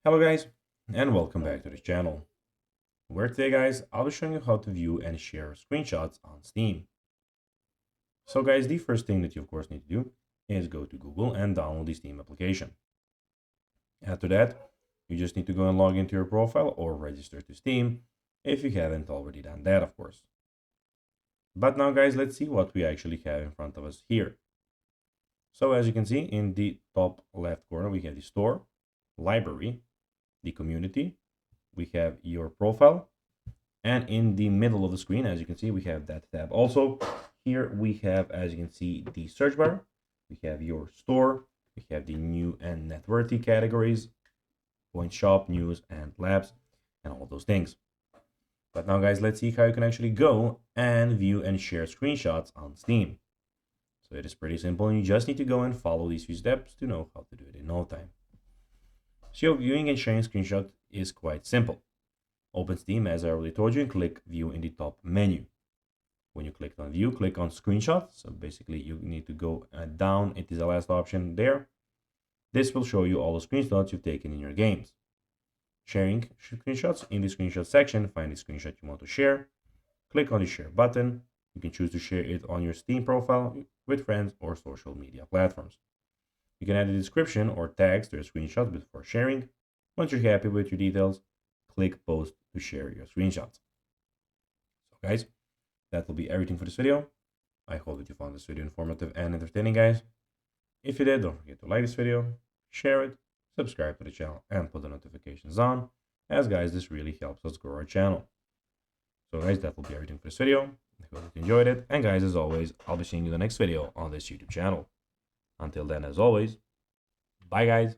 Hello guys, and welcome back to this channel, where today guys, I'll be showing you how to view and share screenshots on Steam. So guys, the first thing that you of course need to do is go to Google and download the Steam application. After that, you just need to go and log into your profile or register to Steam if you haven't already done that, of course. But now guys, let's see what we actually have in front of us here. So as you can see in the top left corner, we have the store, library, the community, we have your profile, and in the middle of the screen, as you can see, we have that tab. Also, here we have, as you can see, the search bar. We have your store. We have the new and networthy categories, point shop, news, and labs, and all those things. But now, guys, let's see how you can actually go and view and share screenshots on Steam. So it is pretty simple, and you just need to go and follow these few steps to know how to do it in no time. So viewing and sharing screenshots is quite simple. Open Steam, as I already told you, and click View in the top menu. When you click on View, click on Screenshot. So basically, you need to go down. It is the last option there. This will show you all the screenshots you've taken in your games. Sharing screenshots. In the screenshot section, find the screenshot you want to share. Click on the Share button. You can choose to share it on your Steam profile with friends or social media platforms. You can add a description or tags to your screenshot before sharing. Once you're happy with your details, click Post to share your screenshots. So guys, that will be everything for this video. I hope that you found this video informative and entertaining, guys. If you did, don't forget to like this video, share it, subscribe to the channel, and put the notifications on, as guys, this really helps us grow our channel. So guys, that will be everything for this video. I hope that you enjoyed it, and guys, as always, I'll be seeing you in the next video on this YouTube channel. Until then, as always, bye guys.